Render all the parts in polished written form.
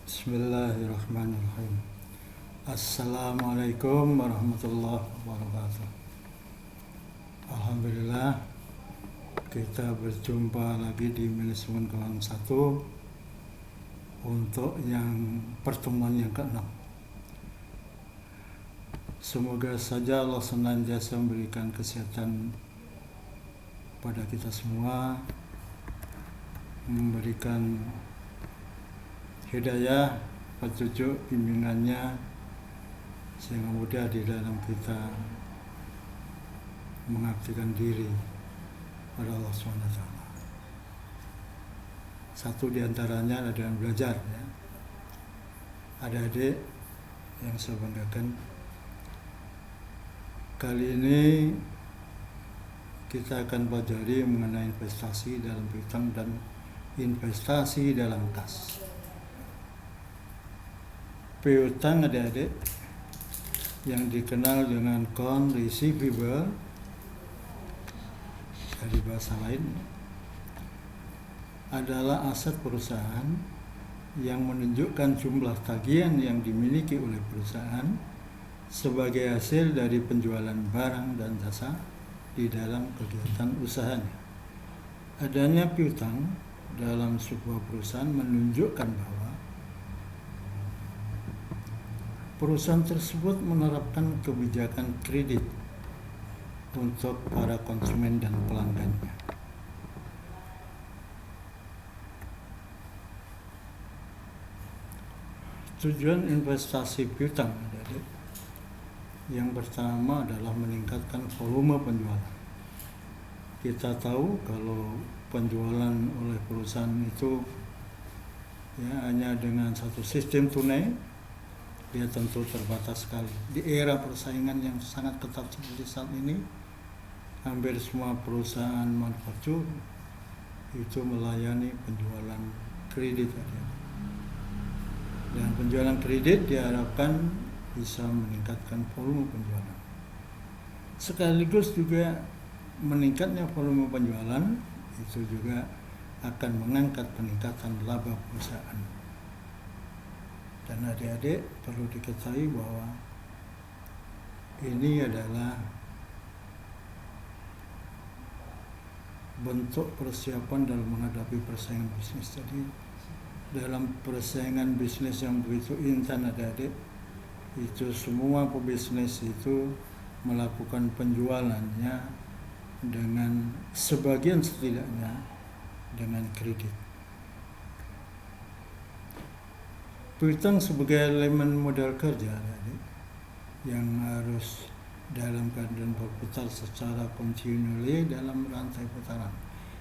Bismillahirrahmanirrahim. Assalamualaikum warahmatullahi wabarakatuh. Alhamdulillah, kita berjumpa lagi di manajemen kawan 1 untuk yang pertemuan yang ke-6. Semoga saja Allah senantiasa memberikan kesehatan pada kita semua, memberikan hidayah, petunjuk, bimbingannya, sehingga mudah di dalam kita mengabdikan diri pada Allah SWT. Satu diantaranya adalah belajar, ya. Adik-adik yang saya banggakan, kali ini kita akan pelajari mengenai investasi dalam piutang dan investasi dalam kas. Piutang, adik-adik, yang dikenal dengan account receivable dari bahasa lain, adalah aset perusahaan yang menunjukkan jumlah tagihan yang dimiliki oleh perusahaan sebagai hasil dari penjualan barang dan jasa di dalam kegiatan usahanya. Adanya piutang dalam sebuah perusahaan menunjukkan bahwa perusahaan tersebut menerapkan kebijakan kredit untuk para konsumen dan pelanggannya. Tujuan investasi piutang, adik-adik, yang pertama adalah meningkatkan volume penjualan. Kita tahu kalau penjualan oleh perusahaan itu hanya dengan satu sistem tunai, dia tentu terbatas sekali. Di era persaingan yang sangat ketat seperti saat ini, hampir semua perusahaan manufaktur itu melayani penjualan kredit. Dan penjualan kredit diharapkan bisa meningkatkan volume penjualan. Sekaligus juga meningkatnya volume penjualan itu juga akan mengangkat peningkatan laba perusahaan. Dan adik-adik perlu diketahui bahwa ini adalah bentuk persiapan dalam menghadapi persaingan bisnis. Jadi dalam persaingan bisnis yang begitu intan, adik-adik, itu semua pebisnis itu melakukan penjualannya dengan sebagian setidaknya dengan kredit. Piutang sebagai elemen modal kerja, adik-adik, yang harus dalam keadaan berputar secara kontinually dalam rantai putaran.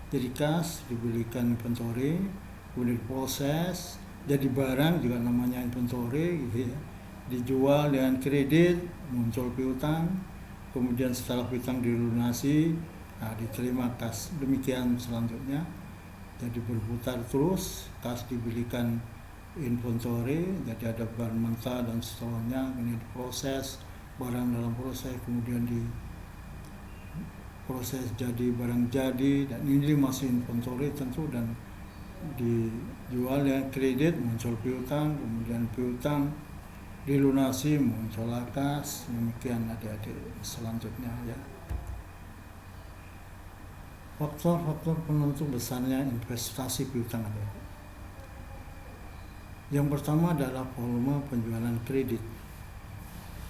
Jadi kas dibelikan inventory, kemudian diproses jadi barang, juga namanya inventory, gitu ya. Dijual dengan kredit, muncul piutang, kemudian setelah piutang dilunasi, diterima kas. Demikian selanjutnya. Jadi berputar terus, kas dibelikan inventory, jadi ada barang mentah dan seterusnya, kemudian diproses, barang dalam proses, kemudian diproses jadi barang jadi, dan ini masih inventory tentu, dan dijual dengan kredit, muncul piutang, kemudian piutang dilunasi, muncul kas. Demikian adik-adik selanjutnya, ya. Faktor-faktor penentu besarnya investasi piutang, adik-adik. Yang pertama adalah volume penjualan kredit.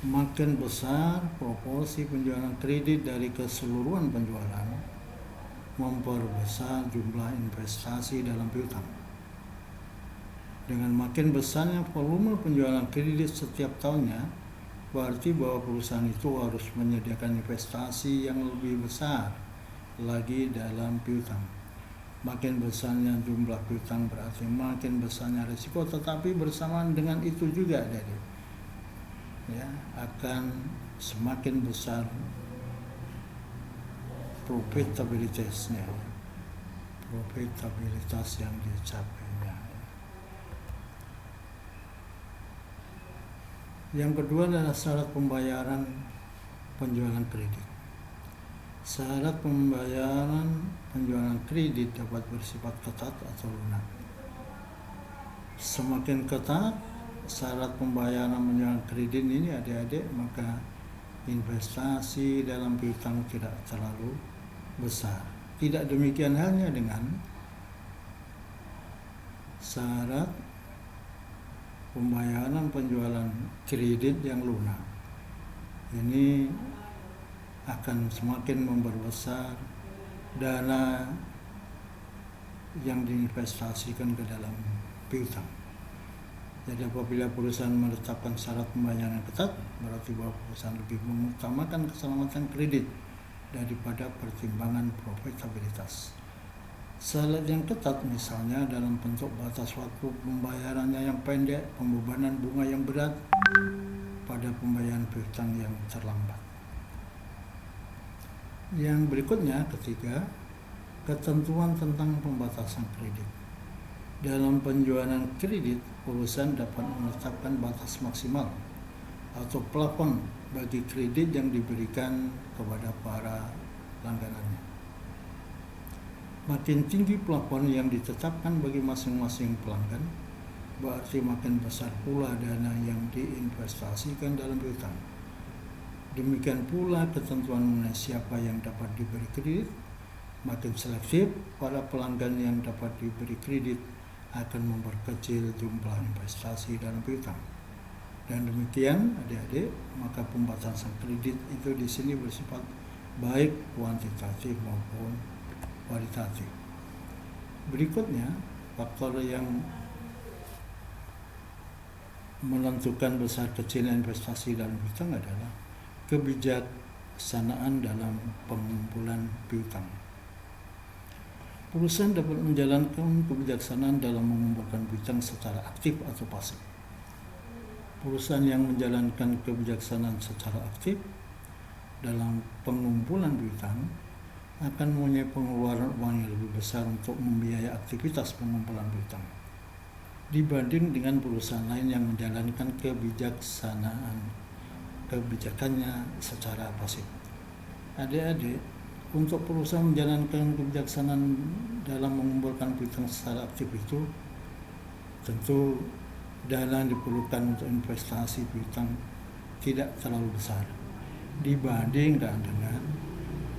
Makin besar proporsi penjualan kredit dari keseluruhan penjualan, memperbesar jumlah investasi dalam piutang. Dengan makin besarnya volume penjualan kredit setiap tahunnya, berarti bahwa perusahaan itu harus menyediakan investasi yang lebih besar lagi dalam piutang. Makin besarnya jumlah piutang berarti makin besarnya risiko, tetapi bersamaan dengan itu juga, adik-adik, ya, akan semakin besar profitabilitas yang dicapainya. Yang kedua adalah syarat pembayaran penjualan kredit. Syarat pembayaran penjualan kredit dapat bersifat ketat atau lunak. Semakin ketat syarat pembayaran penjualan kredit ini adik-adik, maka investasi dalam piutang tidak terlalu besar. Tidak demikian halnya dengan syarat pembayaran penjualan kredit yang lunak. Ini akan semakin memperbesar dana yang diinvestasikan ke dalam piutang. Jadi apabila perusahaan menetapkan syarat pembayaran yang ketat, berarti bahwa perusahaan lebih mengutamakan keselamatan kredit daripada pertimbangan profitabilitas. Syarat yang ketat misalnya dalam bentuk batas waktu pembayarannya yang pendek, pembebanan bunga yang berat pada pembayaran piutang yang terlambat. Yang berikutnya, ketiga, ketentuan tentang pembatasan kredit. Dalam penjualan kredit, perusahaan dapat menetapkan batas maksimal atau plafon bagi kredit yang diberikan kepada para langganannya. Makin tinggi plafon yang ditetapkan bagi masing-masing pelanggan, berarti makin besar pula dana yang diinvestasikan dalam piutang. Demikian pula ketentuan mengenai siapa yang dapat diberi kredit. Makin selektif para pelanggan yang dapat diberi kredit akan memperkecil jumlah investasi dalam piutang. Dan demikian adik-adik, maka pembatasan kredit itu di sini bersifat baik kuantitatif maupun kualitatif. Berikutnya, faktor yang menentukan besar kecilnya investasi dalam piutang adalah kebijaksanaan dalam pengumpulan piutang. Perusahaan dapat menjalankan kebijaksanaan dalam mengumpulkan piutang secara aktif atau pasif. Perusahaan yang menjalankan kebijaksanaan secara aktif dalam pengumpulan piutang akan mempunyai pengeluaran uang yang lebih besar untuk membiayai aktivitas pengumpulan piutang dibanding dengan perusahaan lain yang menjalankan kebijakannya secara pasif. Adik-adik, untuk perusahaan menjalankan kebijaksanaan dalam mengumpulkan piutang secara aktif itu, tentu dana yang diperlukan untuk investasi piutang tidak terlalu besar dibanding dengan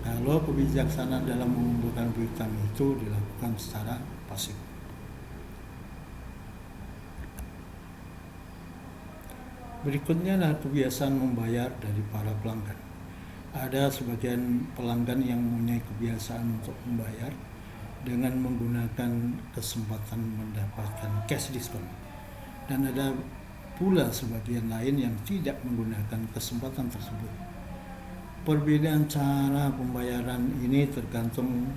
kalau kebijaksanaan dalam mengumpulkan piutang itu dilakukan secara pasif. Berikutnya adalah kebiasaan membayar dari para pelanggan. Ada sebagian pelanggan yang mempunyai kebiasaan untuk membayar dengan menggunakan kesempatan mendapatkan cash diskon. Dan ada pula sebagian lain yang tidak menggunakan kesempatan tersebut. Perbedaan cara pembayaran ini tergantung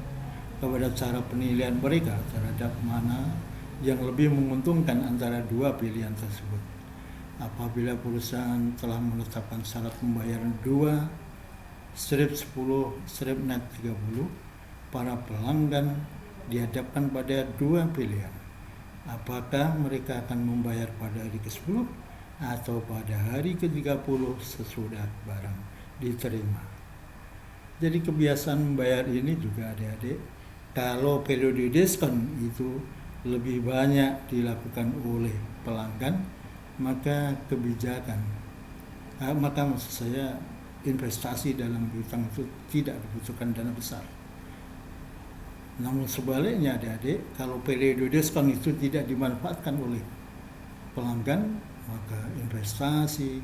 kepada cara penilaian mereka terhadap mana yang lebih menguntungkan antara dua pilihan tersebut. Apabila perusahaan telah menetapkan syarat pembayaran 2/10/net 30, para pelanggan dihadapkan pada dua pilihan. Apakah mereka akan membayar pada hari ke-10 atau pada hari ke-30 sesudah barang diterima. Jadi kebiasaan membayar ini juga adik-adik, kalau periode diskon itu lebih banyak dilakukan oleh pelanggan, maka maksud saya investasi dalam piutang itu tidak dibutuhkan dana besar. Namun sebaliknya adik-adik, kalau periode diskon itu tidak dimanfaatkan oleh pelanggan, maka investasi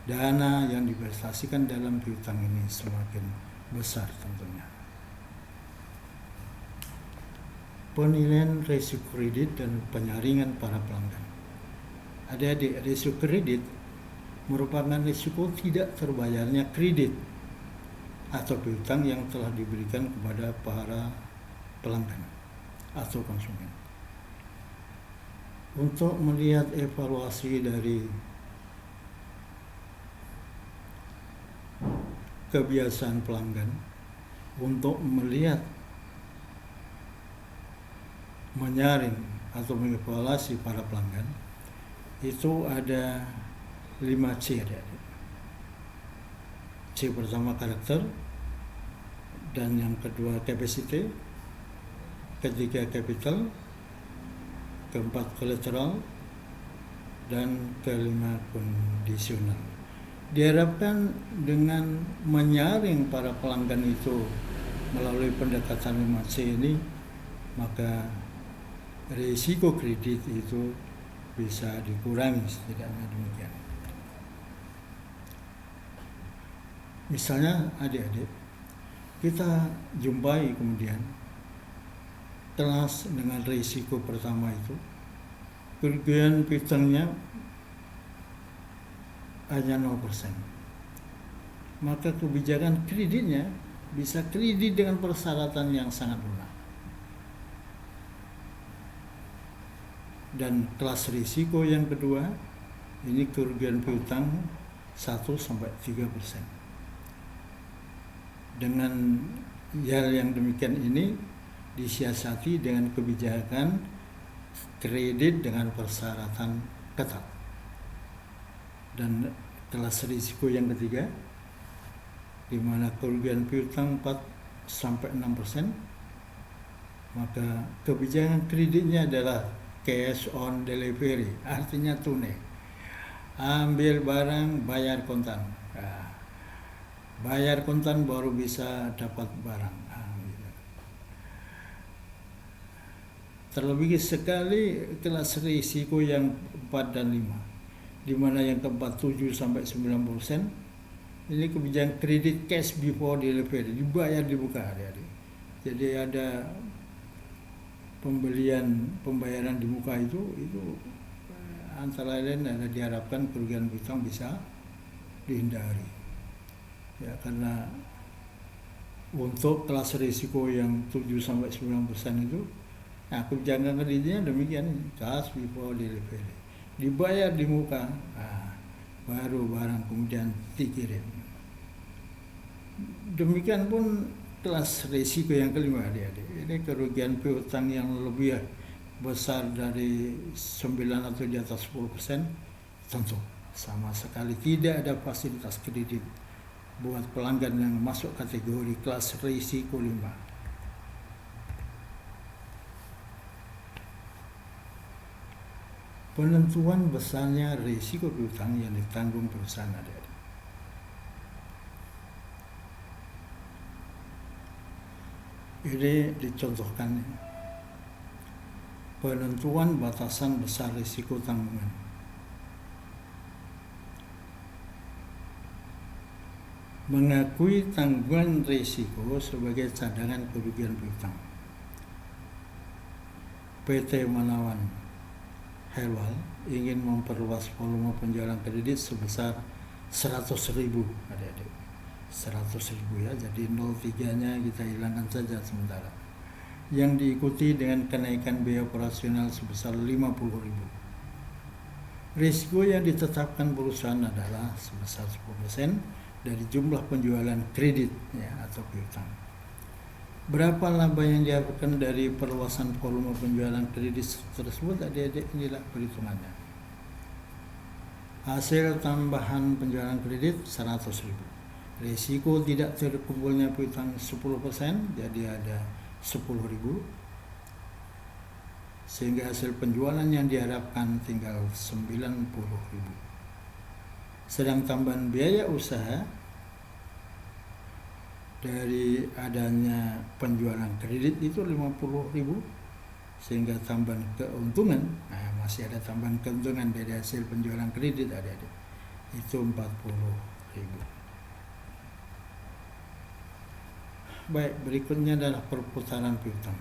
dana yang diinvestasikan dalam piutang ini semakin besar tentunya. Penilaian risiko kredit dan penyaringan para pelanggan. Adik-adik, risiko kredit merupakan risiko tidak terbayarnya kredit atau piutang yang telah diberikan kepada para pelanggan atau konsumen. Untuk melihat evaluasi dari kebiasaan pelanggan, untuk melihat menyaring atau mengevaluasi para pelanggan, itu ada 5C. C pertama karakter, dan yang kedua capacity, ketiga capital, keempat collateral, dan kelima kondisional. Diharapkan dengan menyaring para pelanggan itu melalui pendekatan 5C ini, maka risiko kredit itu bisa dikurangi, setidaknya demikian. Misalnya adik-adik, kita jumpai kemudian kelas dengan risiko pertama itu kerugian piutangnya hanya 0%. Maka kebijakan kreditnya bisa kredit dengan persyaratan yang sangat lunak. Dan kelas risiko yang kedua, ini kerugian piutang 1-3%. Dengan hal yang demikian ini disiasati dengan kebijakan kredit dengan persyaratan ketat. Dan kelas risiko yang ketiga, di mana kerugian piutang 4-6%, maka kebijakan kreditnya adalah cash on delivery, artinya tunai. Ambil barang, bayar kontan. Nah, bayar kontan baru bisa dapat barang. Gitu. Terlebih sekali kelas risiko yang 4 dan 5, di mana yang keempat 7-9%, ini kebijakan kredit cash before delivery, dibayar di muka hari-hari. Jadi ada pembayaran di muka itu antara lain ada diharapkan kerugian piutang bisa dihindari. Ya, karena untuk kelas risiko yang 7-9% itu, nah kebijakan kreditnya demikian, cash before delivery, dibayar di muka, nah, baru barang kemudian dikirim. Demikian pun kelas risiko yang kelima, adik-adik, ini kerugian piutang yang lebih besar dari 9 atau di atas 10%, tentu sama sekali tidak ada fasilitas kredit buat pelanggan yang masuk kategori kelas risiko 5. Penentuan besarnya risiko piutang yang ditanggung perusahaan, adik-adik. Ini dicontohkan penentuan batasan besar risiko tanggungan. Mengakui tanggungan risiko sebagai cadangan kerugian piutang. PT Manawan Herbal ingin memperluas volume penjualan kredit sebesar 100.000, adik-adik. 100.000 ya, jadi 03-nya kita hilangkan saja sementara. Yang diikuti dengan kenaikan biaya operasional sebesar 50.000. Risiko yang ditetapkan perusahaan adalah sebesar 10% dari jumlah penjualan kredit ya, atau piutang. Berapa laba yang diharapkan dari perluasan volume penjualan kredit tersebut, adik-adik, inilah perhitungannya. Hasil tambahan penjualan kredit 100.000. Risiko tidak terkumpulnya piutang 10%, jadi ada 10.000. Sehingga hasil penjualan yang diharapkan tinggal 90.000. Sedang tambahan biaya usaha dari adanya penjualan kredit itu 50.000, sehingga tambahan keuntungan, nah masih ada tambahan keuntungan dari hasil penjualan kredit, adik-adik, itu 40.000. Baik, berikutnya adalah perputaran piutang.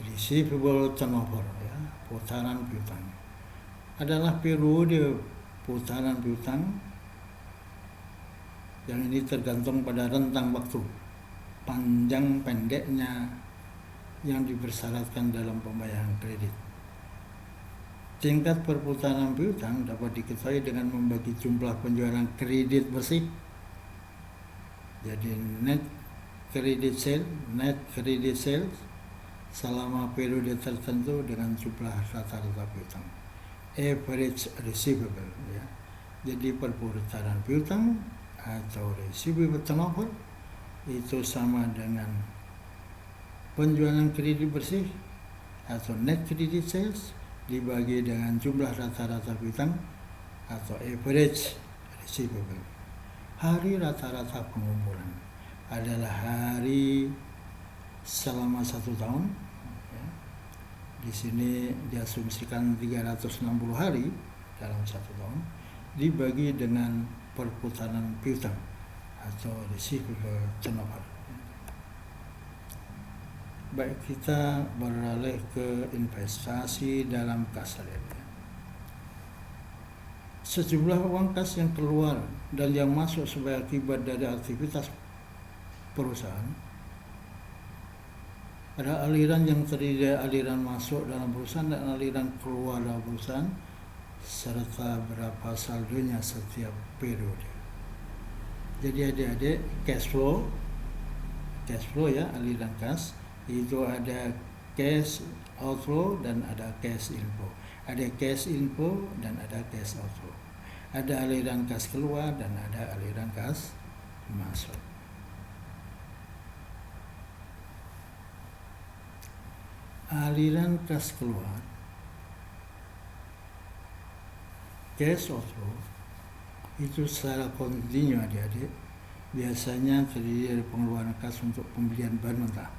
Receivable turnover, ya, putaran piutang adalah periode putaran piutang yang ini tergantung pada rentang waktu panjang pendeknya yang dipersyaratkan dalam pembayaran kredit. Tingkat perputaran piutang dapat diketahui dengan membagi jumlah penjualan kredit bersih, jadi net credit sales selama periode tertentu dengan jumlah rata-rata piutang, average receivable ya. Jadi perputaran piutang atau receivable turnover itu sama dengan penjualan kredit bersih atau net credit sales dibagi dengan jumlah rata-rata piutang atau average receivable. Hari rata-rata pengumpulan adalah hari selama 1 tahun. Di sini diasumsikan 360 hari dalam 1 tahun dibagi dengan perputaran piutang atau receivable turnover. Baik, kita beralih ke investasi dalam kas real. Sejumlah uang kas yang keluar dan yang masuk sebagai akibat dari aktivitas perusahaan. Ada aliran yang terdiri dari aliran masuk dalam perusahaan dan aliran keluar dalam perusahaan, serta berapa saldonya setiap periode. Jadi adik-adik, cash flow ya, aliran kas, itu ada cash outflow dan ada cash inflow. Ada cash inflow dan ada cash outflow. Ada aliran kas keluar dan ada aliran kas masuk. Aliran kas keluar, cash outflow, itu secara kontinu adik-adik biasanya terdiri dari pengeluaran kas untuk pembelian bahan mentah,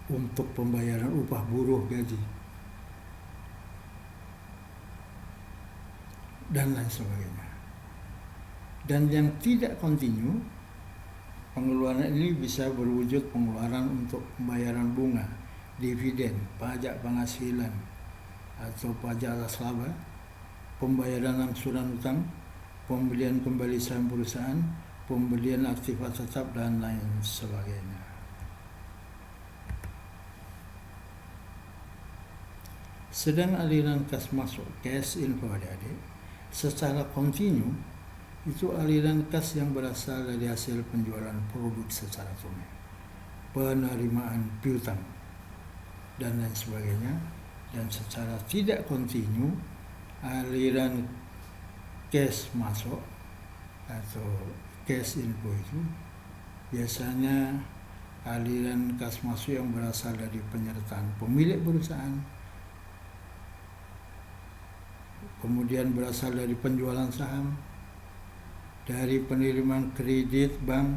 untuk pembayaran upah buruh, gaji, dan lain sebagainya. Dan yang tidak kontinu, pengeluaran ini bisa berwujud pengeluaran untuk pembayaran bunga, dividen, pajak penghasilan atau pajak atas laba, pembayaran angsuran utang, pembelian kembali saham perusahaan, pembelian aktiva tetap, dan lain sebagainya. Sedang aliran kas masuk, cash inflow adik-adik, secara kontinu itu aliran kas yang berasal dari hasil penjualan produk secara tunai, penerimaan piutang, dan lain sebagainya. Dan secara tidak kontinu, aliran cash masuk atau cash inflow itu biasanya aliran kas masuk yang berasal dari penyertaan pemilik perusahaan, kemudian berasal dari penjualan saham, dari penerimaan kredit bank,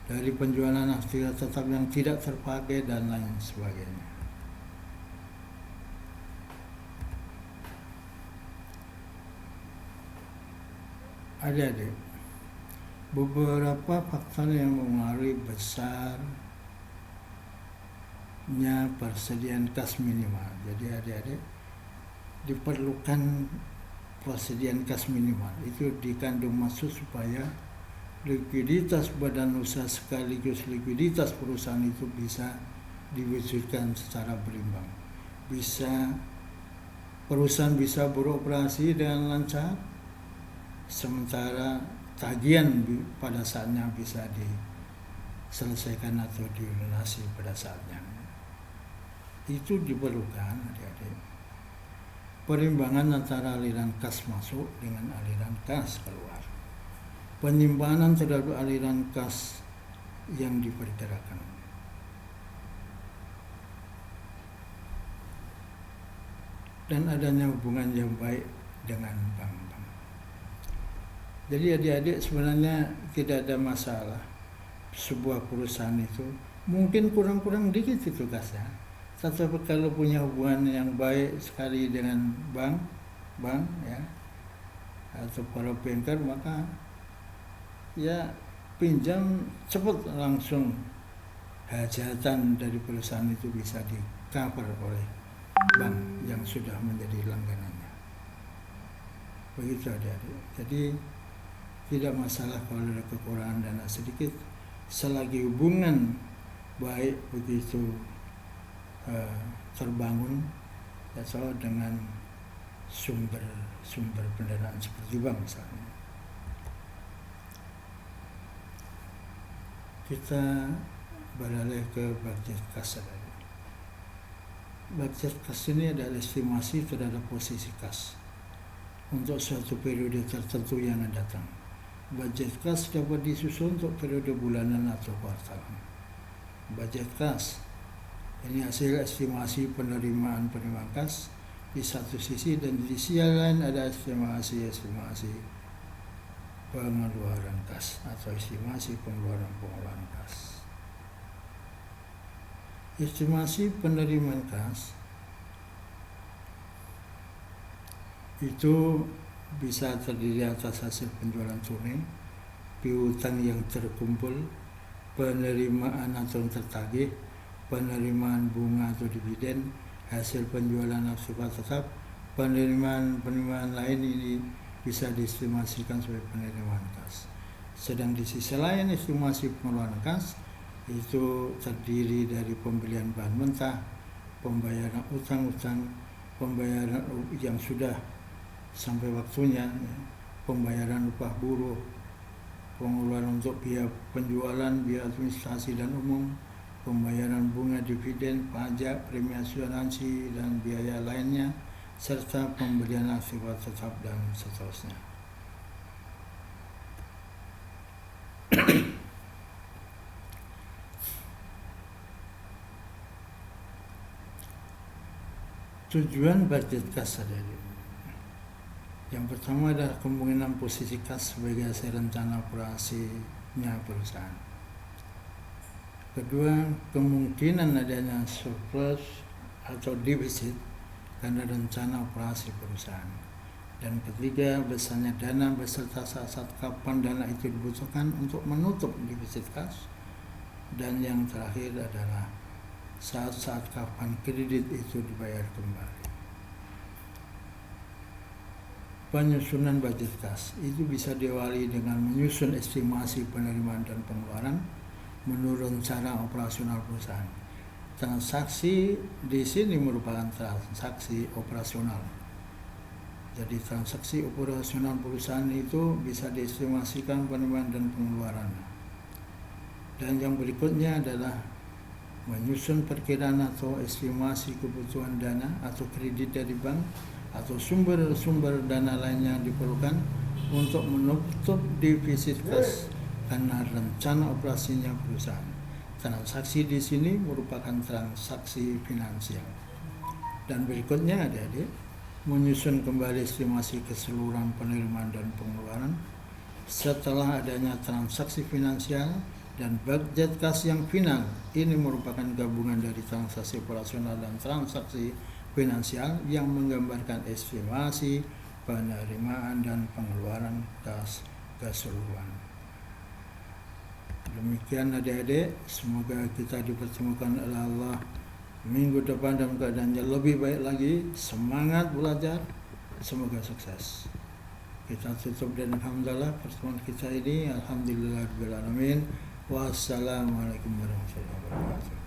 dari penjualan aktiva tetap yang tidak terpakai, dan lain sebagainya. Adik-adik, beberapa faktor yang mempengaruhi besarnya persediaan kas minimal. Jadi adik-adik, diperlukan persediaan kas minimal. Itu dikandung maksud supaya likuiditas badan usaha sekaligus likuiditas perusahaan itu bisa diwujudkan secara berimbang. Perusahaan bisa beroperasi dengan lancar, sementara tagihan pada saatnya bisa diselesaikan atau dilunasi pada saatnya. Itu diperlukan adik-adik perimbangan antara aliran kas masuk dengan aliran kas keluar, penyimpanan terhadap aliran kas yang diperkirakan, dan adanya hubungan yang baik dengan bank-bank. Jadi adik-adik, sebenarnya tidak ada masalah sebuah perusahaan itu mungkin kurang-kurang dikit itu kasnya, tetapi kalau punya hubungan yang baik sekali dengan bank ya atau para banker, maka ya pinjam cepat langsung hajatan dari perusahaan itu bisa di cover oleh bank yang sudah menjadi langganannya. Begitu adik-adik. Jadi tidak masalah kalau ada kekurangan dana sedikit, selagi hubungan baik begitu terbangun ya, dengan sumber pendanaan seperti bank misalnya. Kita beralih ke budget kas. Budget kas ini adalah estimasi terhadap posisi kas untuk suatu periode tertentu yang akan datang. Budget kas dapat disusun untuk periode bulanan atau kuartalan. Budget kas ini hasil estimasi penerimaan kas di satu sisi, dan di sisi lain ada estimasi pengeluaran kas atau estimasi pengeluaran kas. Estimasi penerimaan kas itu bisa terdiri atas hasil penjualan tunai, piutang yang terkumpul, penerimaan atau tertagih, penerimaan bunga atau dividen, hasil penjualan nasabah tetap, penerimaan lain ini bisa diestimasikan sebagai penerimaan kas. Sedang di sisi lain, estimasi pengeluaran kas itu terdiri dari pembelian bahan mentah, pembayaran utang-utang, pembayaran yang sudah sampai waktunya, pembayaran upah buruh, pengeluaran untuk biaya penjualan, biaya administrasi dan umum, pembayaran bunga dividen, pajak, premi asuransi dan biaya lainnya, serta pembelian nasabah tetap dan seterusnya. Tujuan budget kas adalah, yang pertama adalah kemungkinan posisi kas sebagai hasil rencana operasinya perusahaan. Kedua, kemungkinan adanya surplus atau defisit karena rencana operasi perusahaan. Dan ketiga, besarnya dana beserta saat kapan dana itu dibutuhkan untuk menutup defisit kas. Dan yang terakhir adalah saat kapan kredit itu dibayar kembali. Penyusunan budget kas itu bisa diawali dengan menyusun estimasi penerimaan dan pengeluaran menurut cara operasional perusahaan. Transaksi di sini merupakan transaksi operasional. Jadi transaksi operasional perusahaan itu bisa diestimasikan penerimaan dan pengeluaran. Dan yang berikutnya adalah menyusun perkiraan atau estimasi kebutuhan dana atau kredit dari bank atau sumber-sumber dana lainnya yang diperlukan untuk menutup defisit kas karena rencana operasinya perusahaan. Transaksi di sini merupakan transaksi finansial. Dan berikutnya adik-adik, menyusun kembali estimasi keseluruhan penerimaan dan pengeluaran setelah adanya transaksi finansial. Dan budget kas yang final ini merupakan gabungan dari transaksi operasional dan transaksi finansial yang menggambarkan estimasi penerimaan dan pengeluaran kas keseluruhan. Demikian adik-adik, semoga kita dipertemukan oleh Allah minggu depan dalam keadaan yang lebih baik lagi. Semangat belajar, semoga sukses. Kita tutup dengan alhamdulillah pertemuan kita ini. Alhamdulillahirabbil alamin. Wassalamualaikum warahmatullahi wabarakatuh.